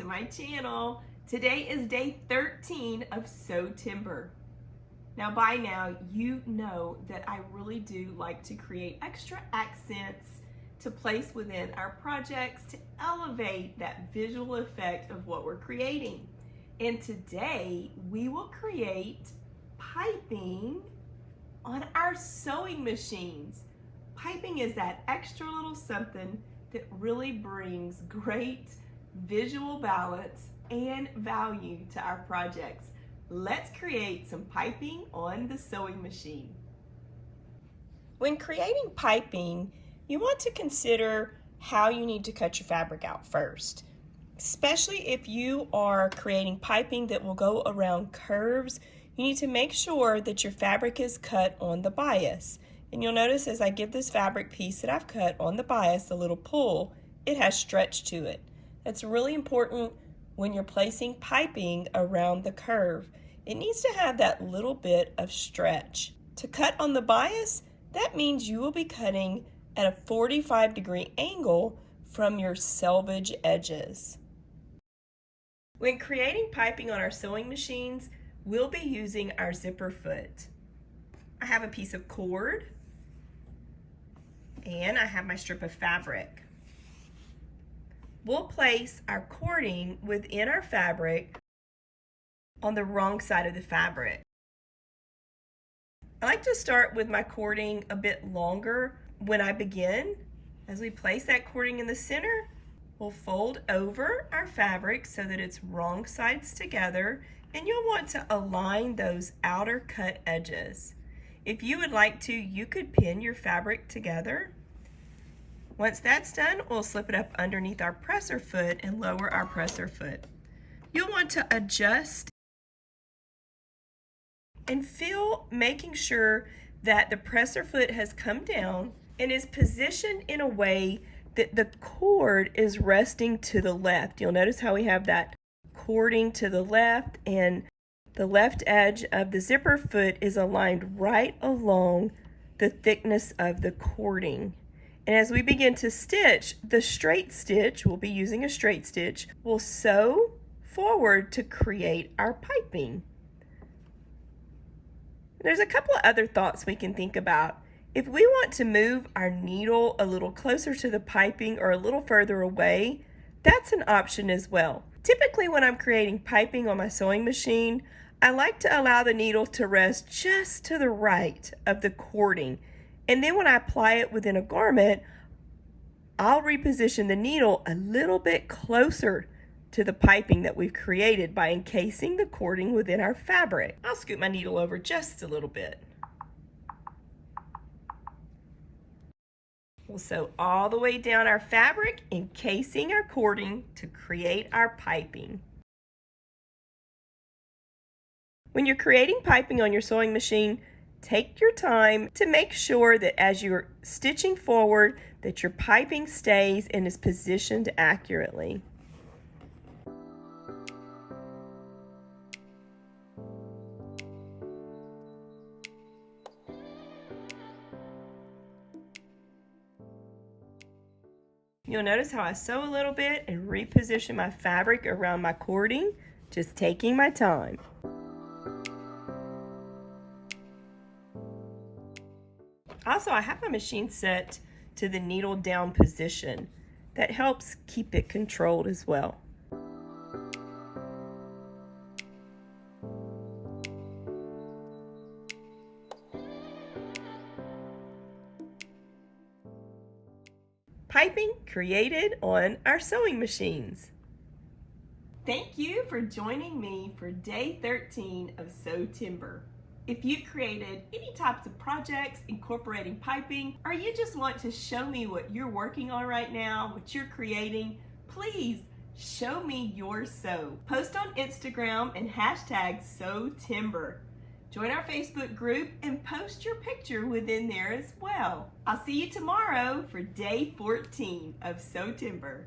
to my channel. Today is day 13 of Sewtember. Now by now you know that I really do like to create extra accents to place within our projects to elevate that visual effect of what we're creating. And today we will create piping on our sewing machines. Piping is that extra little something that really brings great visual balance and value to our projects. Let's create some piping on the sewing machine. When creating piping, you want to consider how you need to cut your fabric out first. Especially if you are creating piping that will go around curves, you need to make sure that your fabric is cut on the bias. And you'll notice as I give this fabric piece that I've cut on the bias, the little pull, it has stretch to it. That's really important when you're placing piping around the curve. It needs to have that little bit of stretch. To cut on the bias, that means you will be cutting at a 45-degree angle from your selvage edges. When creating piping on our sewing machines, we'll be using our zipper foot. I have a piece of cord and I have my strip of fabric. We'll place our cording within our fabric on the wrong side of the fabric. I like to start with my cording a bit longer when I begin. As we place that cording in the center, we'll fold over our fabric so that it's wrong sides together, and you'll want to align those outer cut edges. If you would like to, you could pin your fabric together. Once that's done, we'll slip it up underneath our presser foot and lower our presser foot. You'll want to adjust and feel, making sure that the presser foot has come down and is positioned in a way that the cord is resting to the left. You'll notice how we have that cording to the left, and the left edge of the zipper foot is aligned right along the thickness of the cording. And as we begin to stitch, the straight stitch, we'll be using a straight stitch, we'll sew forward to create our piping. There's a couple of other thoughts we can think about. If we want to move our needle a little closer to the piping or a little further away, that's an option as well. Typically when I'm creating piping on my sewing machine, I like to allow the needle to rest just to the right of the cording. And then when I apply it within a garment, I'll reposition the needle a little bit closer to the piping that we've created by encasing the cording within our fabric. I'll scoot my needle over just a little bit. We'll sew all the way down our fabric, encasing our cording to create our piping. When you're creating piping on your sewing machine, take your time to make sure that as you're stitching forward, that your piping stays and is positioned accurately. You'll notice how I sew a little bit and reposition my fabric around my cording, just taking my time. Also, I have my machine set to the needle down position. That helps keep it controlled as well. Piping created on our sewing machines. Thank you for joining me for day 13 of Sewtember. If you've created any types of projects incorporating piping, or you just want to show me what you're working on right now, what you're creating, please show me your sew. Post on Instagram and hashtag Sewtember. Join our Facebook group and post your picture within there as well. I'll see you tomorrow for day 14 of Sewtember.